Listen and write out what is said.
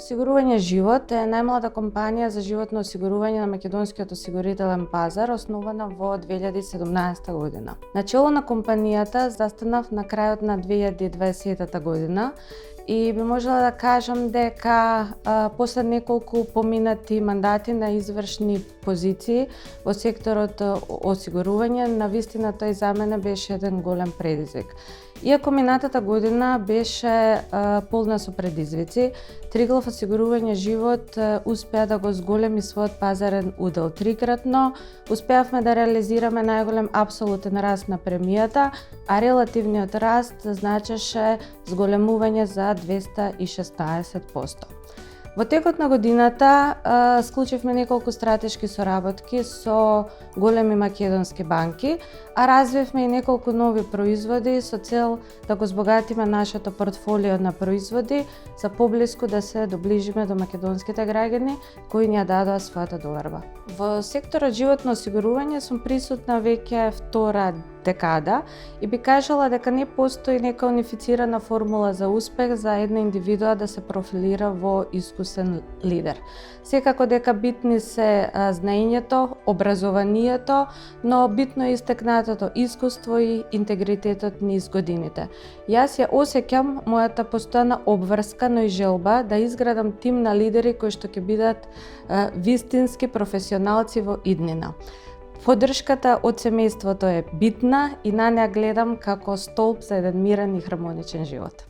Осигурување живот е најмлада компанија за животно осигурување на македонскиот осигурителен пазар, основана во 2017 година. Начело на компанијата застанав на крајот на 2020 година и би можела да кажам дека после неколку поминати мандати на извршни позиции во секторот осигурување, навистина тој за мене беше еден голем предизвик. Иако минатата година беше полна со предизвици, Триглав осигурување живот успеа да го зголеми својот пазарен удел трикратно, успеавме да реализираме најголем апсолутен раст на премијата, а релативниот раст значеше зголемување за 216%. Во текот на годината склучивме неколку стратешки соработки со големи македонски банки, а развивме и неколку нови производи со цел да го збогатиме нашето портфолио на производи за поблиску да се доближиме до македонските граѓани кои ни ја дадоа својата доверба. Во секторот животно осигурување сум присутна веќе втора декада и би кажала дека не постои нека унифицирана формула за успех за една индивидуа да се профилира во искусен лидер. Секако дека битни се знаењето, образованието, но битно е истекнатото искуство и интегритетот низ годините. Јас ја осеќам мојата постојана обврска, но и желба да изградам тим на лидери кои што ќе бидат вистински професионалци во иднина. Поддршката од семејството е битна и на неа гледам како столб за еден мирен и хармоничен живот.